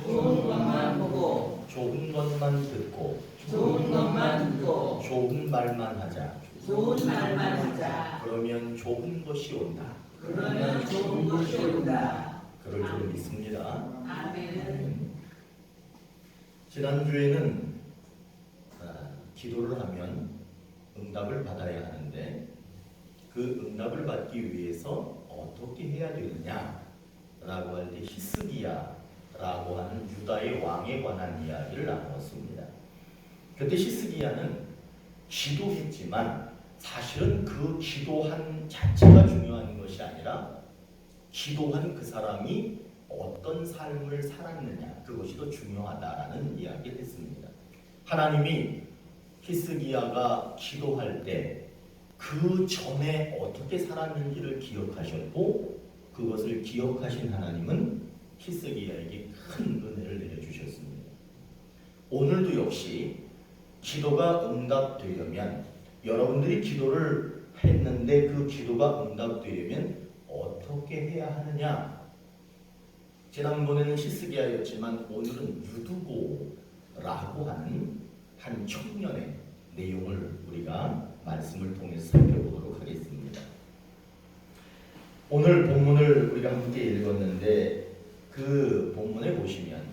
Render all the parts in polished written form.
좋은 것만 보고 좋은 것만 듣고 좋은 것만 듣고 좋은 말만 하자. 좋은 말만 하자. 그러면 좋은 것이 온다. 그러면 좋은 것이 온다. 그럴 줄 믿습니다. 아멘. 지난주에는 기도를 하면 응답을 받아야 하는데 그 응답을 받기 위해서 어떻게 해야 되느냐라고 할 때 히스기야라고 하는 유다의 왕에 관한 이야기를 나누었습니다. 그때 히스기야는 기도했지만 사실은 그 기도한 자체가 중요한 것이 아니라 기도한 그 사람이 어떤 삶을 살았느냐, 그것이 더 중요하다라는 이야기를 했습니다. 하나님이 히스기야가 기도할 때 그 전에 어떻게 살았는지를 기억하셨고, 그것을 기억하신 하나님은 히스기야에게 큰 은혜를 내려주셨습니다. 오늘도 역시 기도가 응답되려면, 여러분들이 기도를 했는데 그 기도가 응답되려면 어떻게 해야 하느냐? 지난번에는 히스기야였지만 오늘은 유두고라고 하는 한 청년의 내용을 우리가 말씀을 통해서 살펴보도록 하겠습니다. 오늘 본문을 우리가 함께 읽었는데 그 본문에 보시면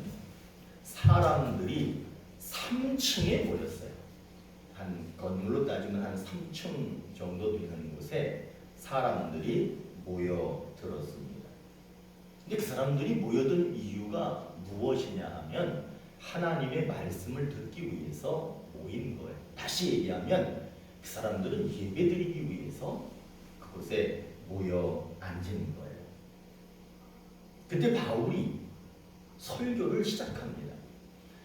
사람들이 3층에 모였어요. 한 건물로 따지면 한 3층 정도 되는 곳에 사람들이 모여들었습니다. 근데 그 사람들이 모여든 이유가 무엇이냐 하면 하나님의 말씀을 듣기 위해서 모인 거예요. 다시 얘기하면 그 사람들은 예배드리기 위해서 그곳에 모여 앉은 거예요. 그때 바울이 설교를 시작합니다.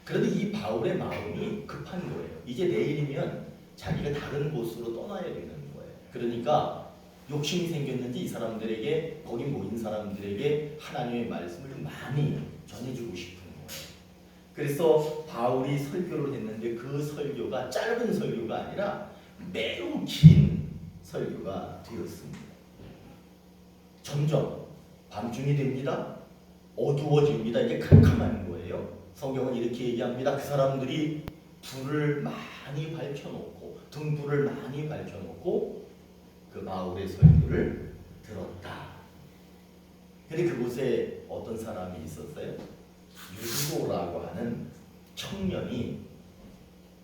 그런데 이 바울의 마음이 급한 거예요. 이제 내일이면 자기가 다른 곳으로 떠나야 되는 거예요. 그러니까 욕심이 생겼는지 이 사람들에게, 거기 모인 사람들에게 하나님의 말씀을 좀 많이 전해주고 싶은 거예요. 그래서 바울이 설교를 했는데 그 설교가 짧은 설교가 아니라 매우 긴 설교가 되었습니다. 점점 밤중이 됩니다. 어두워집니다. 이게 캄캄한 거예요. 성경은 이렇게 얘기합니다. 그 사람들이 불을 많이 밝혀놓고, 등불을 많이 밝혀놓고 그 바울의 설교를 들었다. 근데 그곳에 어떤 사람이 있었어요? 유두고라고 하는 청년이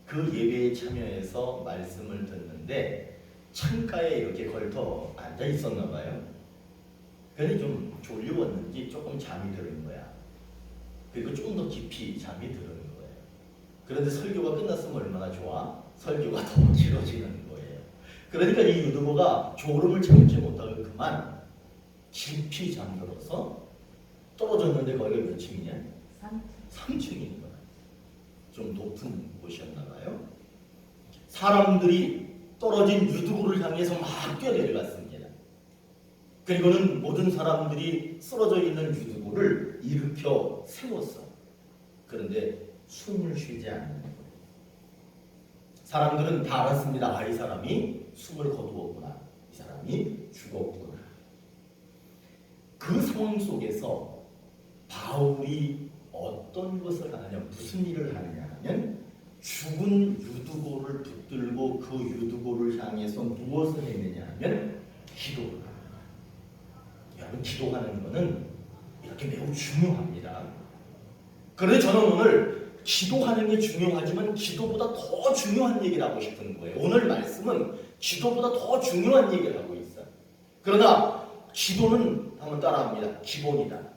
그 예배에 참여해서 말씀을 듣는데 창가에 이렇게 걸터 앉아 있었나 봐요. 그런데 좀 졸리웠는지 조금 잠이 드는 거야. 그리고 조금 더 깊이 잠이 드는 거예요. 그런데 설교가 끝났으면 얼마나 좋아? 설교가 더 길어지는 거예요. 그러니까 이 유두고가 졸음을 참지 못하고 그만 깊이 잠들어서 떨어졌는데 거기가 몇 층이냐? 3층인 거야. 좀 높은 곳이었나 봐요. 사람들이 떨어진 유두고를 향해서 막 뛰어내려갔습니다. 그리고는 모든 사람들이 쓰러져 있는 유두고를 일으켜 세웠어. 그런데 숨을 쉬지 않는 거예요. 사람들은 다 알았습니다. 아, 이 사람이 숨을 거두었구나. 이 사람이 죽었구나. 그 상황 속에서 바울이 어떤 것을 하느냐, 무슨 일을 하느냐 하면 죽은 유두고를 붙들고 그 유두고를 향해서 무엇을 했느냐 하면 기도를 합니다. 여러분, 기도하는 것은 이렇게 매우 중요합니다. 그런데 저는 오늘 기도하는 게 중요하지만 기도보다 더 중요한 얘기를 하고 싶은 거예요. 오늘 말씀은 기도보다 더 중요한 얘기를 하고 있어요. 그러나 기도는 한번 따라합니다. 기본이다.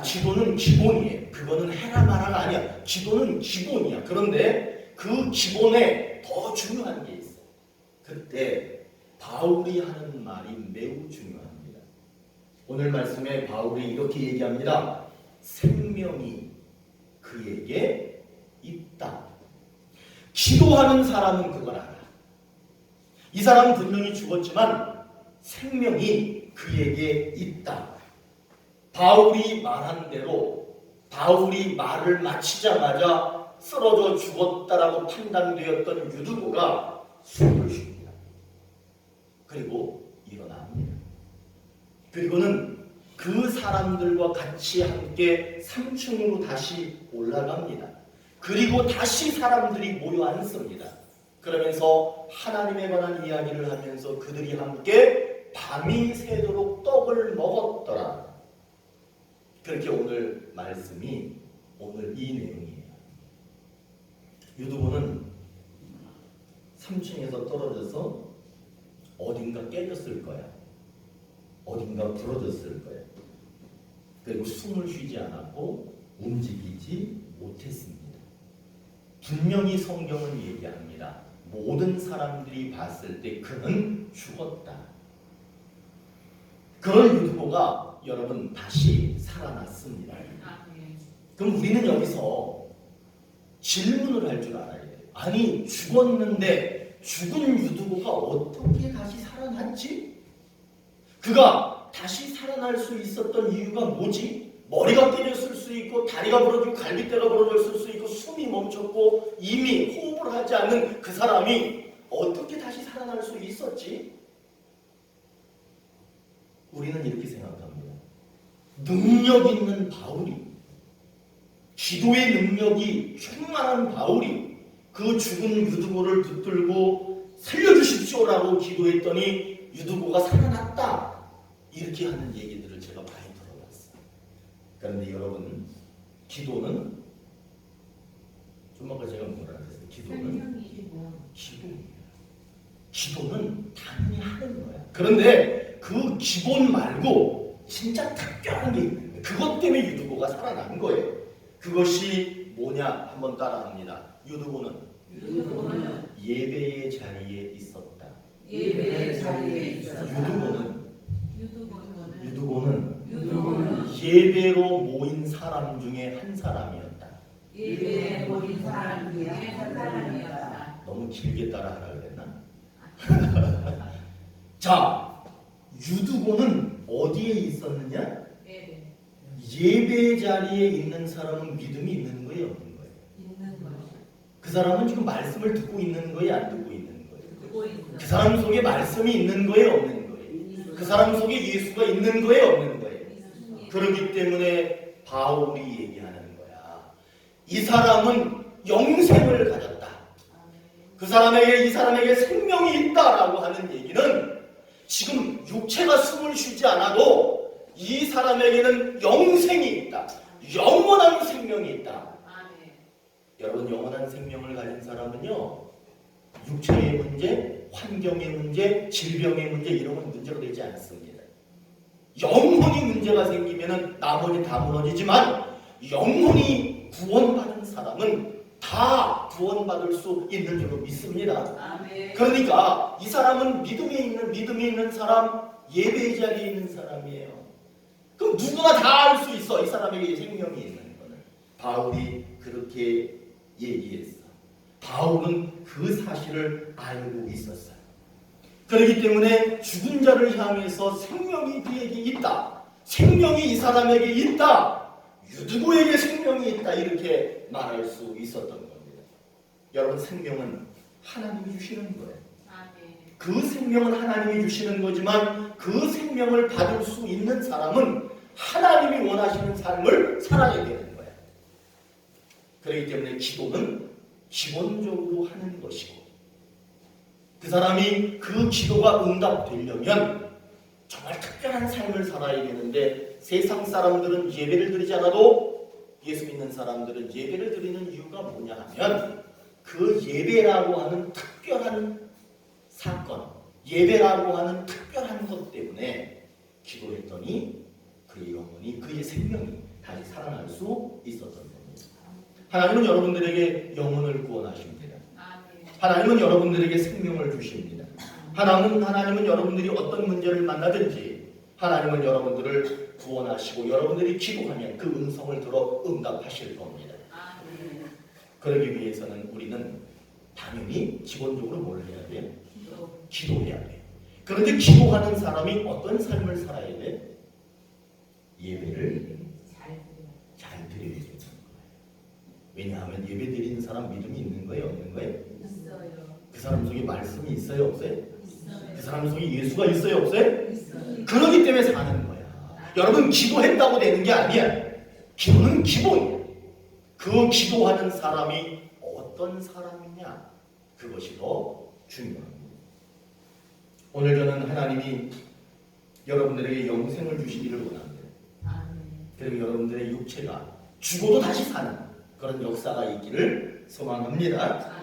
기도는 기본이에요. 그거는 해라 마라가 아니야. 기도는 기본이야. 그런데 그 기본에 더 중요한 게 있어. 그때 바울이 하는 말이 매우 중요합니다. 오늘 말씀에 바울이 이렇게 얘기합니다. 생명이 그에게 있다. 기도하는 사람은 그걸 알아. 이 사람은 분명히 죽었지만 생명이 그에게 있다. 바울이 말한 대로 바울이 말을 마치자마자 쓰러져 죽었다라고 판단되었던 유두고가 숨을 쉽니다. 그리고 일어납니다. 그리고는 그 사람들과 같이 함께 3층으로 다시 올라갑니다. 그리고 다시 사람들이 모여 앉습니다. 그러면서 하나님에 관한 이야기를 하면서 그들이 함께 밤이 새도록 떡을 먹었더라. 그렇게 오늘 말씀이 오늘 이 내용이에요. 유두보는 3층에서 떨어져서 어딘가 깨졌을 거야. 어딘가 부러졌을 거야. 그리고 숨을 쉬지 않았고 움직이지 못했습니다. 분명히 성경은 얘기합니다. 모든 사람들이 봤을 때 그는 죽었다. 그런 유두보가 여러분 다시 살아났습니다. 그럼 우리는 여기서 질문을 할 줄 알아야 돼요. 아니 죽었는데 죽은 유두보가 어떻게 다시 살아났지? 그가 다시 살아날 수 있었던 이유가 뭐지? 머리가 깨졌을 수 있고 다리가 부러지고 갈비뼈가 부러졌을 수 있고 숨이 멈췄고 이미 호흡을 하지 않는 그 사람이 어떻게 다시 살아날 수 있었지? 우리는 이렇게 생각합니다. 능력 있는 바울이, 기도의 능력이 충만한 바울이 그 죽은 유두보를 붙들고 살려주십시오라고 기도했더니 유두보가 살아났다. 이렇게 하는 얘기들을 제가 많이 들어봤어요. 그런데 여러분, 기도는 좀 아까 제가 뭐라 그랬어요? 기도는 당연히 하는 거야. 그런데 그 기본 말고 진짜 특별한 게 있는 거예요. 그것 때문에 유두보가 살아난 거예요. 그것이 뭐냐? 한번 따라합니다. 유두보는 예배의 자리에 있었다. 예배의 자리에 있었다. 유두보는 예배로 모인 사람 중에 한 사람이었다. 예배에 모인 사람 중에 한 사람이었다. 너무 길게 따라하라 그랬나? 자, 유두보는 어디에 있었느냐? 예배 자리에 있는 사람은 믿음이 있는 거예요, 없는 거예요? 그 사람은 지금 말씀을 듣고 있는 거예요, 안 듣고 있는 거예요? 그 사람 속에 말씀이 있는 거예요, 없는 거예요? 그 사람 속에 예수가 있는 거예요, 없는 거예요? 그렇기 때문에 바울이 얘기하는 거야. 이 사람은 영생을 가졌다. 이 사람에게 생명이 있다라고 하는 얘기는 지금 육체가 숨을 쉬지 않아도 이 사람에게는 영생이 있다. 영원한 생명이 있다. 여러분, 영원한 생명을 가진 사람은요, 육체의 문제, 환경의 문제, 질병의 문제 이런 건 문제가 되지 않습니다. 영혼이 문제가 생기면 나머지 다 무너지지만 영혼이 구원받은 사람은 다 구원받을 수 있는 줄로 믿습니다. 그러니까 이 사람은 믿음이 있는 사람, 예배의 자리에 있는 사람이에요. 그럼 누구나 다 알 수 있어. 이 사람에게 생명이 있는 거는. 바울이 그렇게 얘기했어. 바울은 그 사실을 알고 있었어요. 그렇기 때문에 죽은 자를 향해서 생명이 그에게 있다. 생명이 이 사람에게 있다. 유두보에게 생명이 있다. 이렇게 말할 수 있었던 겁니다. 여러분, 생명은 하나님이 주시는 거예요. 그 생명은 하나님이 주시는 거지만 그 생명을 받을 수 있는 사람은 하나님이 원하시는 삶을 살아야 되는 거예요. 그렇기 때문에 기도는 기본적으로 하는 것이고, 그 사람이 그 기도가 응답되려면 정말 특별한 삶을 살아야 되는데, 세상 사람들은 예배를 드리지 않아도 예수 믿는 사람들은 예배를 드리는 이유가 뭐냐 하면 그 예배라고 하는 특별한 사건, 예배라고 하는 특별한 것 때문에 기도했더니 그의 영혼이, 그의 생명이 다시 살아날 수 있었던 겁니다. 하나님은 여러분들에게 영혼을 구원하십니다. 하나님은 여러분들에게 생명을 주십니다. 하나님은 여러분들이 어떤 문제를 만나든지 하나님은 여러분들을 구원하시고 여러분들이 기도하면 그 음성을 들어 응답하실 겁니다. 그러기 위해서는 우리는 당연히 기본적으로 뭘 해야 돼요? 기도해야 돼요. 그런데 기도하는 사람이 어떤 삶을 살아야 돼? 예배를 잘 드려야 되는 거예요. 왜냐하면 예배 드리는 사람 믿음이 있는 거예요, 없는 거예요? 있어요. 그 사람 속에 말씀이 있어요, 없어요? 그 사람 속에 예수가 있어요, 없어요? 그러기 때문에 사는 거야. 여러분, 기도했다고 되는 게 아니야. 기도는 기본이야. 그 기도하는 사람이 어떤 사람이냐, 그것이 더 중요합니다. 오늘 저는 하나님이 여러분들에게 영생을 주시기를 원합니다. 그리고 여러분들의 육체가 죽어도 다시 사는 그런 역사가 있기를 소망합니다.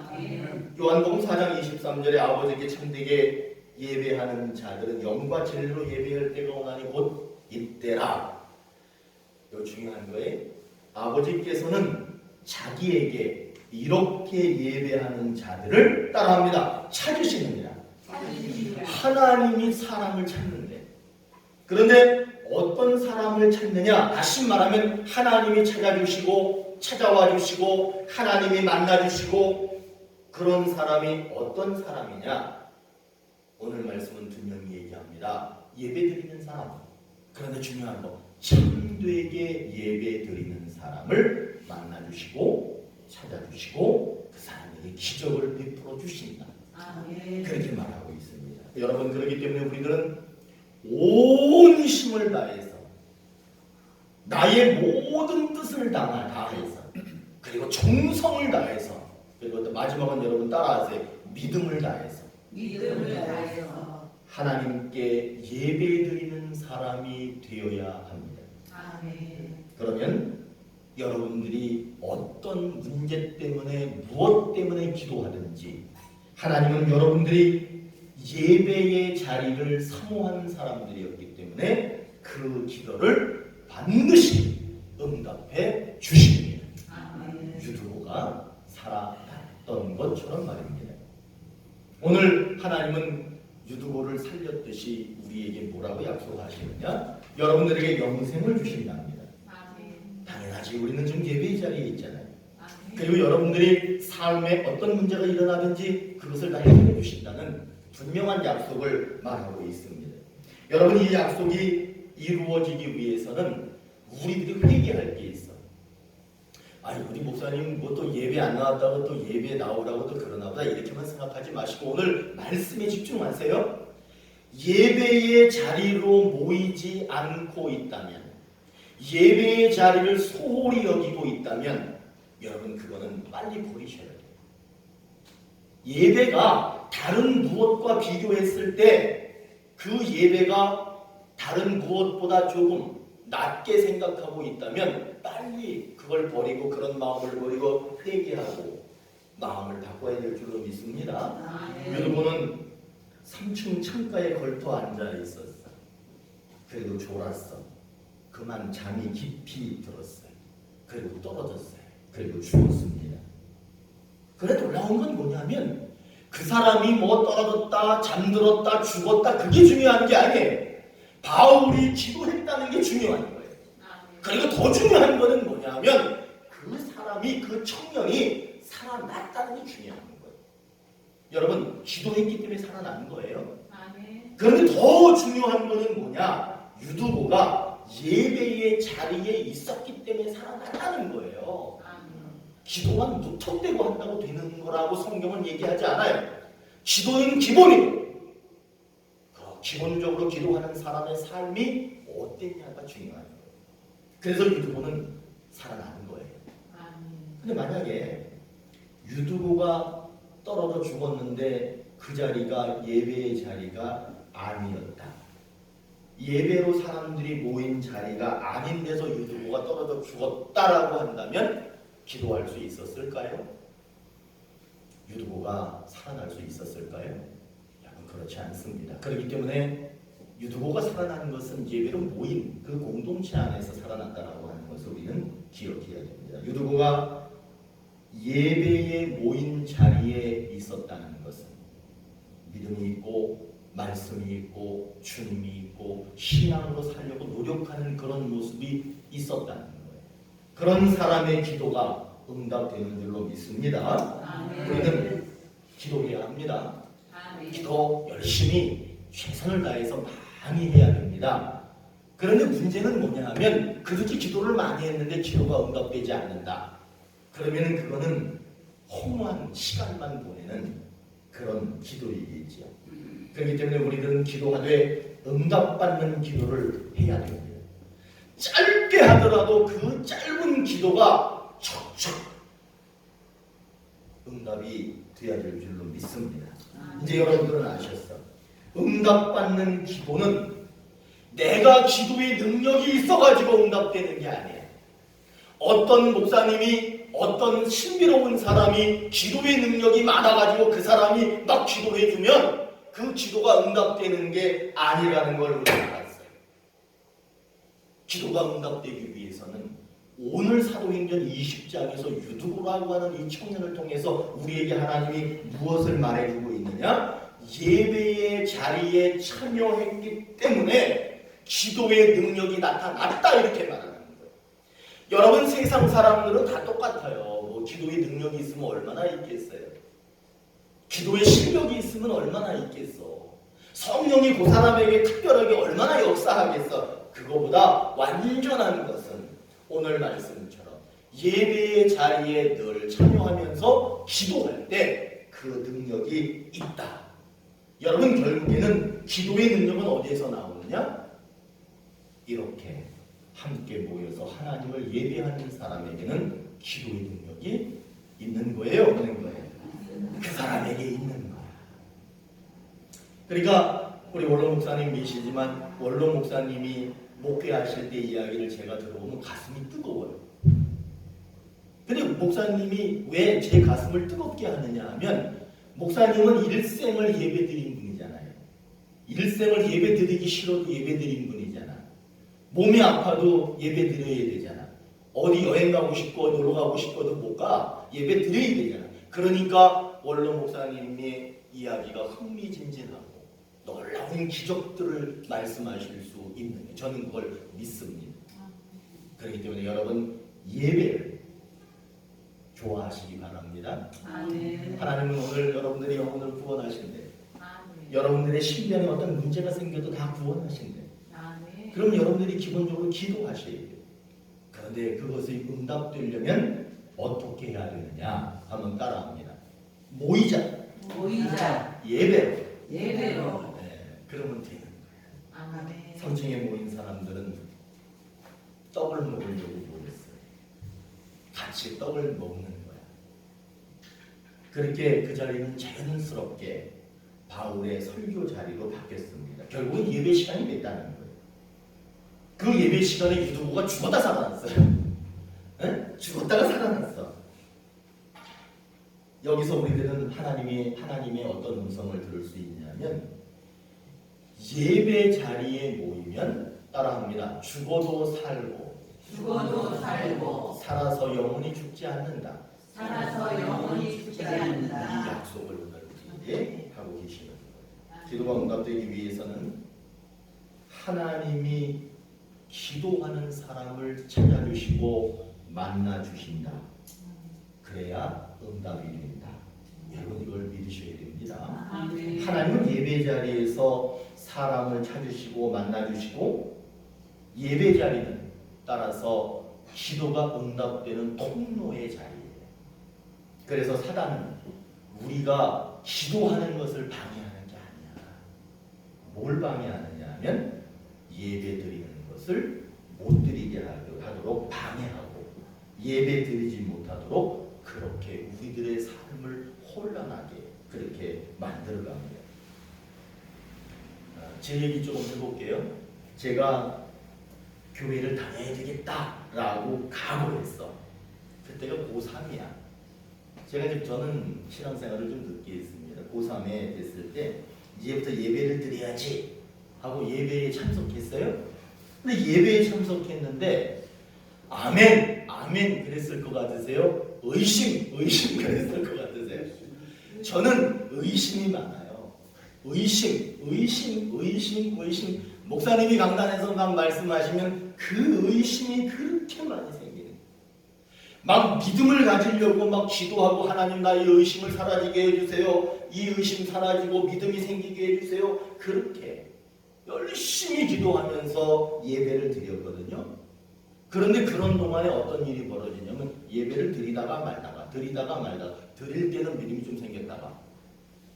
요한복음 4장 23절에 아버지께 참되게 예배하는 자들은 영과 진리로 예배할 때가 오나니 곧 이때라. 이거 중요한 거예요. 아버지께서는 자기에게 이렇게 예배하는 자들을 따라합니다. 찾으시느니라. 하나님이 사람을 찾는데, 그런데 어떤 사람을 찾느냐? 다시 말하면 하나님이 찾아주시고 찾아와 주시고 하나님이 만나주시고, 그런 사람이 어떤 사람이냐? 오늘 말씀은 분명히 얘기합니다. 예배드리는 사람. 그런데 중요한 거, 참되게 예배드리는 사람을 만나주시고 찾아주시고 그 사람에게 기적을 베풀어 주신다. 그렇게 말하고 있습니다. 여러분, 그렇기 때문에 우리들은 온 힘을 다해서 나의 모든 뜻을 다해서, 그리고 정성을 다해서, 그리고 또 마지막은 여러분 따라하세요. 믿음을 다해서 하나님께 예배드리는 사람이 되어야 합니다. 그러면 여러분들이 어떤 문제 때문에 무엇 때문에 기도하든지 하나님은 여러분들이 예배의 자리를 사모하는 사람들이었기 때문에 그 기도를 반드시 응답해 주십니다. 유두보가 살아났던 것처럼 말입니다. 오늘 하나님은 유두보를 살렸듯이 우리에게 뭐라고 약속하시느냐? 여러분들에게 영생을 주신답니다. 당연하지, 우리는 지금 예배의 자리에 있잖아요. 그리고 여러분들이 삶에 어떤 문제가 일어나든지 그것을 다 해결해 주신다는 분명한 약속을 말하고 있습니다. 여러분, 이 약속이 이루어지기 위해서는 우리들이 회개할 게 있어. 아니, 우리 목사님 뭐 또 예배 안 나왔다고 또 예배 나오라고 또 그러나 보다, 이렇게만 생각하지 마시고 오늘 말씀에 집중하세요. 예배의 자리로 모이지 않고 있다면, 예배의 자리를 소홀히 여기고 있다면 여러분, 그거는 빨리 버리셔야 돼요. 예배가 다른 무엇과 비교했을 때 그 예배가 다른 무엇보다 조금 낮게 생각하고 있다면 빨리 그걸 버리고, 그런 마음을 버리고 회개하고 마음을 바꿔야 될 줄로 믿습니다. 유두보는 3층 창가에 걸터 앉아 있었어. 그리고 졸았어. 그만 잠이 깊이 들었어요. 그리고 떨어졌어요. 그리고 죽었습니다. 그래, 놀라운 건 뭐냐면 그 사람이 뭐 떨어졌다, 잠들었다, 죽었다, 그게 중요한 게 아니에요. 바울이 기도했다는 게 중요한 거예요. 그리고 더 중요한 거는 뭐냐면 그 사람이, 그 청년이 살아났다는 게 중요한 거예요. 여러분, 기도했기 때문에 살아난 거예요. 그런데 더 중요한 거는 뭐냐? 유두보가 예배의 자리에 있었기 때문에 살아났다는 거예요. 기도만 무턱대고 한다고 되는 거라고 성경은 얘기하지 않아요. 기도는 기본이고, 기본적으로 기도하는 사람의 삶이 어땠냐가 중요한 거예요. 그래서 유두보는 살아나는 거예요. 근데 만약에 유두보가 떨어져 죽었는데 그 자리가 예배의 자리가 아니었다, 예배로 사람들이 모인 자리가 아닌 데서 유두보가 떨어져 죽었다라고 한다면 기도할 수 있었을까요? 유두보가 살아날 수 있었을까요? 여러분, 그렇지 않습니다. 그렇기 때문에 유두보가 살아나는 것은 예배로 모인 그 공동체 안에서 살아났다라고 하는 것을 우리는 기억해야 됩니다. 유두보가 예배에 모인 자리에 있었다는 것은 믿음이 있고 말씀이 있고 주님이 있고 신앙으로 살려고 노력하는 그런 모습이 있었다는 거예요. 그런 사람의 기도가 응답되는 줄로 믿습니다. 우리는 기도해야 합니다. 기도 열심히 최선을 다해서 많이 해야 됩니다. 그런데 문제는 뭐냐 하면 그렇게 기도를 많이 했는데 기도가 응답되지 않는다. 그러면 그거는 허무한 시간만 보내는 그런 기도이겠지요. 그렇기 때문에 우리들은 기도하되 응답받는 기도를 해야 됩니다. 짧게 하더라도 그 짧은 기도가 척척 응답이 되어야 될 줄로 믿습니다. 이제 여러분들은 아셨어. 응답받는 기도는 내가 기도의 능력이 있어가지고 응답되는 게 아니에요. 어떤 목사님이 어떤 신비로운 사람이 기도의 능력이 많아가지고 그 사람이 막 기도해주면 그 기도가 응답되는 게 아니라는 걸 우리가 알았어요. 기도가 응답되기 위해서는 오늘 사도행전 20장에서 유두고라고 하는 이 청년을 통해서 우리에게 하나님이 무엇을 말해주고 있느냐? 예배의 자리에 참여했기 때문에 기도의 능력이 나타났다 이렇게 말하는 거예요. 여러분 세상 사람들은 다 똑같아요. 뭐 기도의 능력이 있으면 얼마나 있겠어요. 기도의 실력이 있으면 얼마나 있겠어. 성령이 그 사람에게 특별하게 얼마나 역사하겠어. 그거보다 완전한 것은 오늘 말씀처럼 예배의 자리에 늘 참여하면서 기도할 때 그 능력이 있다. 여러분 결국에는 기도의 능력은 어디에서 나오느냐? 이렇게 함께 모여서 하나님을 예배하는 사람에게는 기도의 능력이 있는 거예요, 없는 거예요? 그 사람에게 있는 거야. 그러니까 우리 원로 목사님 계시지만 원로 목사님이 목회하실 때 이야기를 제가 들어보면 가슴이 뜨거워요. 근데 목사님이 왜 제 가슴을 뜨겁게 하느냐 하면 목사님은 일생을 예배드린 분이잖아요. 일생을 예배드리기 싫어도 예배드린 분이잖아. 몸이 아파도 예배드려야 되잖아. 어디 여행 가고 싶고 놀러 가고 싶어도 못 가. 예배드려야 되잖아. 그러니까 원로 목사님의 이야기가 흥미진진하고 놀라운 기적들을 말씀하실 수 있는 거예요. 저는 그걸 믿습니다. 그렇기 때문에 여러분 예배를 좋아하시기 바랍니다. 아멘. 하나님은 오늘 여러분들의 영혼을 구원하신대. 아멘. 여러분들의 신변에 어떤 문제가 생겨도 다 구원하신대. 아멘. 그럼 여러분들이 기본적으로 기도하셔야 돼요. 그런데 그것이 응답되려면 어떻게 해야 되느냐? 한번 따라합니다. 모이자. 예배로. 네, 그러면 되는 거예요. 아멘. 성층에 모인 사람들은 떡을 먹으려고 모였어요. 같이 떡을 먹는 거야. 그렇게 그 자리는 자연스럽게 바울의 설교 자리로 바뀌었습니다. 결국은 예배 시간이 됐다는 거예요. 그 예배 시간에 유두고가 죽었다 살아났어요. 네? 죽었다가 살아났어. 여기서 우리들은 하나님의 어떤 음성을 들을 수 있냐면 예배 자리에 모이면 따라합니다. 죽어도 살고 살아서 영원히 죽지 않는다. 이 약속을 오늘 우리에게 하고 계시는 거예요. 기도가 응답되기 위해서는 하나님이 기도하는 사람을 찾아주시고 만나주신다. 그래야 응답이 된다. 여러분 이걸 믿으셔야 됩니다. 아멘. 하나님은 예배 자리에서 사람을 찾으시고 만나주시고 예배 자리는 따라서 기도가 응답되는 통로의 자리예요. 그래서 사단은 우리가 기도하는 것을 방해하는 게 아니야. 뭘 방해하느냐 하면 예배 드리는 것을 못 드리게 하도록 방해하고 예배 드리지 못하도록 그렇게 우리들의 삶을 혼란하게 그렇게 만들어갑니다. 제 얘기 조금 해볼게요. 제가 교회를 다녀야 되겠다라고 각오했어. 그때가 고3이야. 저는 신앙생활을 좀 늦게 했습니다. 고3에 됐을 때 이제부터 예배를 드려야지 하고 예배에 참석했어요. 근데 예배에 참석했는데 아멘 그랬을 것 같으세요? 의심 그랬을 것 같으세요? 저는 의심이 많아요. 의심. 목사님이 강단에서 막 말씀하시면 그 의심이 그렇게 많이 생기는 거예요. 막 믿음을 가지려고 막 기도하고 하나님 나의 의심을 사라지게 해주세요. 이 의심 사라지고 믿음이 생기게 해주세요. 그렇게 열심히 기도하면서 예배를 드렸거든요. 그런데 그런 동안에 어떤 일이 벌어지냐면 예배를 드리다가 말다가 드릴 때는 믿음이 좀 생겼다가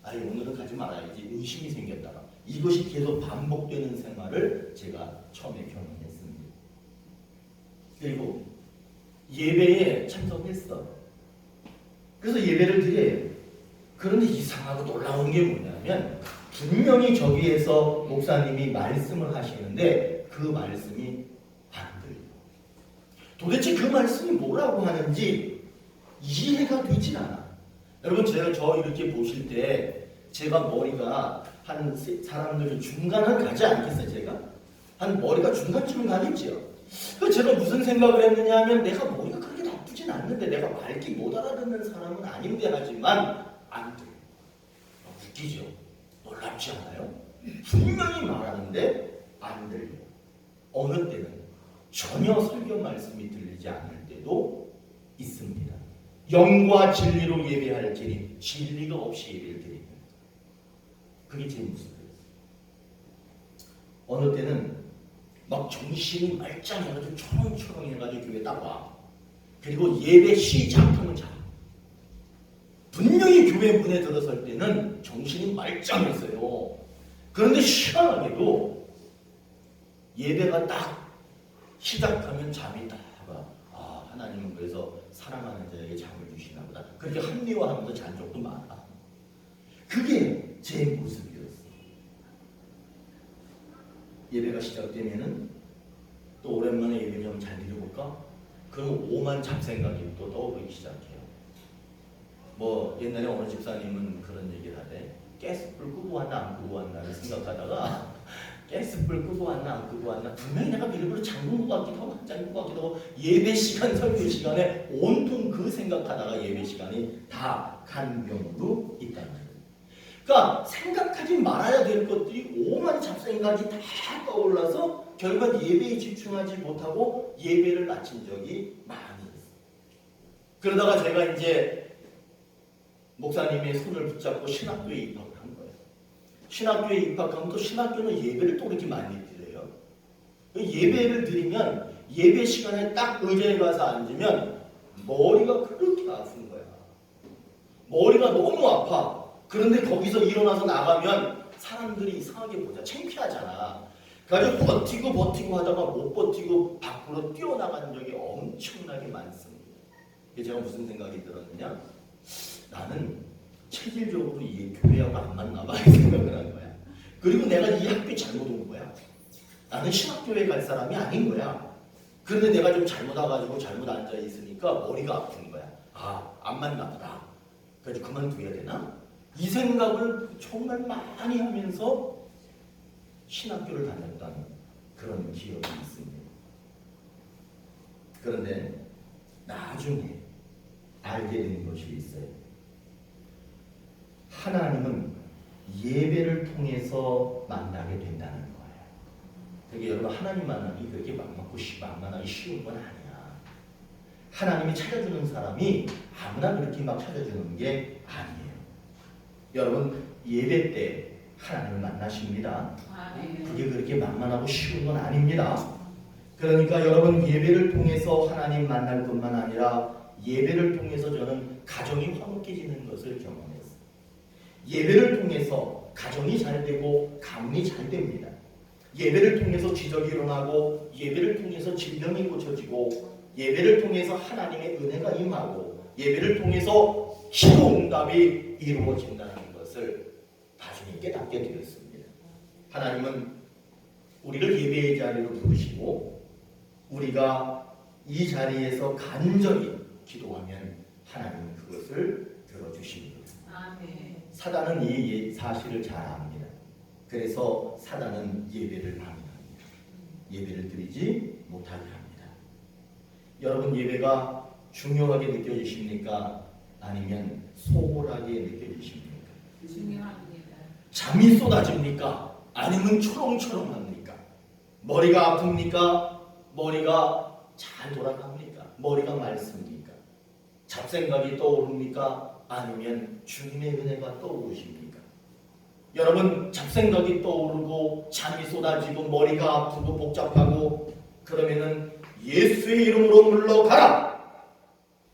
오늘은 가지 말아야지 의심이 생겼다가 이것이 계속 반복되는 생활을 제가 처음에 경험했습니다. 그리고 예배에 참석했어. 그래서 예배를 드려요. 그런데 이상하고 놀라운 게 뭐냐면 분명히 저기에서 목사님이 말씀을 하시는데 그 말씀이 안 들려. 도대체 그 말씀이 뭐라고 하는지 이해가 되진 않아. 여러분 저 이렇게 보실 때 제가 머리가 한 사람들 중간은 가지 않겠어요. 제가 한 머리가 중간쯤은 가겠지요. 그래서 제가 무슨 생각을 했느냐 하면 내가 머리가 그렇게 나쁘진 않는데 내가 말기 못 알아듣는 사람은 아닌데 하지만 안 들려. 웃기죠? 놀랍지 않아요? 분명히 말하는데 안 들려. 어느 때는 전혀 설교 말씀이 들리지 않을 때도 있습니다. 영과 진리로 예배할지니 진리가 없이 예배를 드립니다. 그게 제 모습이었어요. 어느 때는 막 정신이 말짱해가지고 초롱초롱 해가지고 교회 딱 와. 그리고 예배 시작하면 자. 분명히 교회 문에 들어설 때는 정신이 말짱했어요. 그런데 희한하게도 예배가 딱 시작하면 잠이 딱 와. 아, 하나님은 그래서 사랑하는 자에게 잠을 주시나 보다. 그렇게 합리화하면서 잔 적도 많아. 그게 제 모습이었어요. 예배가 시작되면은 또 오랜만에 예배 좀 잘 드려볼까? 그럼 오만 잡생각이 또 떠오르기 시작해요. 뭐 옛날에 어느 집사님은 그런 얘기를 하대. 가스불 끄고 왔나 안 끄고 왔나를 생각하다가 가스불 끄고 왔나 안 끄고 왔나 분명히 내가 일부러 잠근 것 같기도 하고 안 잠근 것 같기도 하고 예배 시간 설교 시간에 온통 그 생각하다가 예배 시간이 다 간 경우도 있다는 거예요. 그러니까 생각하지 말아야 될 것들이 오만 잡생각이 다 떠올라서 결국 예배에 집중하지 못하고 예배를 마친 적이 많이 있어요. 그러다가 제가 이제 목사님의 손을 붙잡고 신학교에 입학을 한 거예요. 신학교에 입학하면 또 신학교는 예배를 또 그렇게 많이 드려요. 예배를 드리면 예배 시간에 딱 의자에 가서 앉으면 머리가 그렇게 아픈 거야. 머리가 너무 아파. 그런데 거기서 일어나서 나가면 사람들이 이상하게 보자. 창피하잖아. 그래서 버티고 하다가 못 버티고 밖으로 뛰어나간 적이 엄청나게 많습니다. 제가 무슨 생각이 들었느냐? 나는 체질적으로 이 교회하고 안 맞나 봐 생각을 한 거야. 그리고 내가 이 학교에 잘못 온 거야. 나는 신학교에 갈 사람이 아닌 거야. 그런데 내가 좀 잘못 와가지고 잘못 앉아 있으니까 머리가 아픈 거야. 아, 안 맞나 보다. 그래서 그만둬야 되나? 이 생각을 정말 많이 하면서 신학교를 다녔던 그런 기억이 있습니다. 그런데 나중에 알게 된 것이 있어요. 하나님은 예배를 통해서 만나게 된다는 거예요. 그게 여러분 하나님 만나기 그렇게 만나기 쉬운 건 아니야. 하나님이 찾아주는 사람이 아무나 그렇게 막 찾아주는 게 아니에요. 여러분 예배 때 하나님을 만나십니다. 그게 그렇게 만만하고 쉬운 건 아닙니다. 그러니까 여러분 예배를 통해서 하나님 만날 뿐만 아니라 예배를 통해서 저는 가정이 화목해지는 것을 경험했어요. 예배를 통해서 가정이 잘 되고 가문이 잘 됩니다. 예배를 통해서 기적이 일어나고 예배를 통해서 질병이 고쳐지고 예배를 통해서 하나님의 은혜가 임하고 예배를 통해서 기도응답이 이루어진다는 것을 나중에 깨닫게 되었습니다. 하나님은 우리를 예배의 자리로 부르시고 우리가 이 자리에서 간절히 기도하면 하나님은 그것을 들어주십니다. 아멘. 사단은 이 사실을 잘 압니다. 그래서 사단은 예배를 방해합니다. 예배를 드리지 못하게 합니다. 여러분 예배가 중요하게 느껴지십니까? 아니면 소홀하게 느껴지십니까? 중요합니다. 잠이 쏟아집니까? 아니면 초롱초롱합니까? 머리가 아픕니까? 머리가 잘 돌아갑니까? 머리가 맑습니까? 잡생각이 떠오릅니까? 아니면 주님의 은혜가 떠오르십니까? 여러분 잡생각이 떠오르고 잠이 쏟아지고 머리가 아프고 복잡하고 그러면은 예수의 이름으로 물러가라!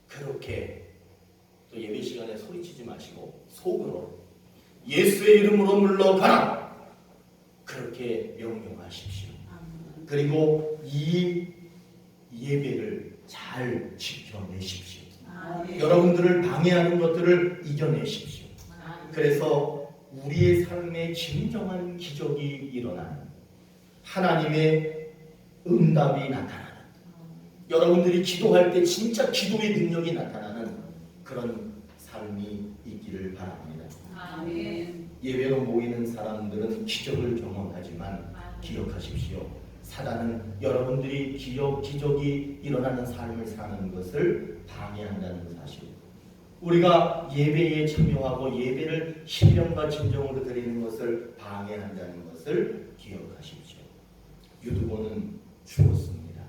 그렇게 또 예배 시간에 소리치지 마시고 속으로 예수의 이름으로 물러가라! 그렇게 명령하십시오. 그리고 이 예배를 잘 지켜내십시오. 아멘. 여러분들을 방해하는 것들을 이겨내십시오. 아멘. 그래서 우리의 삶에 진정한 기적이 일어나는 하나님의 응답이 나타나는 여러분들이 기도할 때 진짜 기도의 능력이 나타나는 그런 삶이 있기를 바랍니다. 아멘. 예배로 모이는 사람들은 기적을 경험하지만 기억하십시오. 사단은 여러분들이 기적이 일어나는 삶을 사는 것을 방해한다는 사실. 우리가 예배에 참여하고 예배를 신령과 진정으로 드리는 것을 방해한다는 것을 기억하십시오. 유두보는 죽었습니다.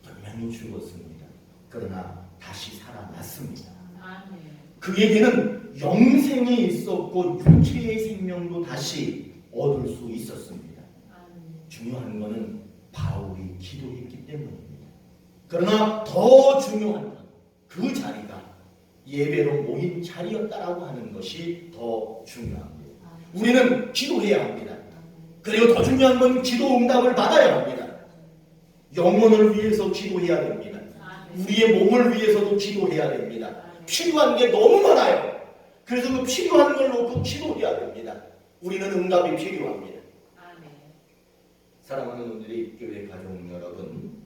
분명히 죽었습니다. 그러나 다시 살아났습니다. 아멘. 그에게는 영생이 있었고 육체의 생명도 다시 얻을 수 있었습니다. 중요한 것은 바울이 기도했기 때문입니다. 그러나 더 중요한 건 그 자리가 예배로 모인 자리였다라고 하는 것이 더 중요합니다. 우리는 기도해야 합니다. 그리고 더 중요한 건 기도 응답을 받아야 합니다. 영혼을 위해서 기도해야 됩니다. 우리의 몸을 위해서도 기도해야 됩니다. 필요한 게 너무 많아요. 그래서 그 필요한 걸 놓고 기도해야 됩니다. 우리는 응답이 필요합니다. 사랑하는 우리 교회 가족 여러분,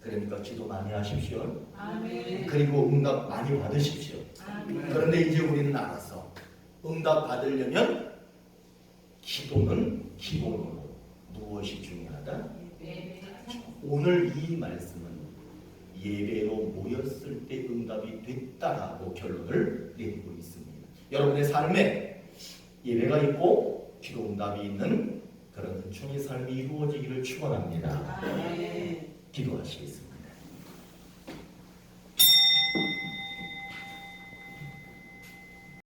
그러니까 기도 많이 하십시오. 아멘. 그리고 응답 많이 받으십시오. 아멘. 그런데 이제 우리는 알았어. 응답 받으려면 기도는 기본으로 무엇이 중요하다? 오늘 이 말씀은 예배로 모였을 때 응답이 됐다라고 결론을 내리고 있습니다. 여러분의 삶에 예배가 있고 기도 응답이 있는 그런 은총의 삶이 이루어지기를 축원합니다. 아멘. 기도하시겠습니다.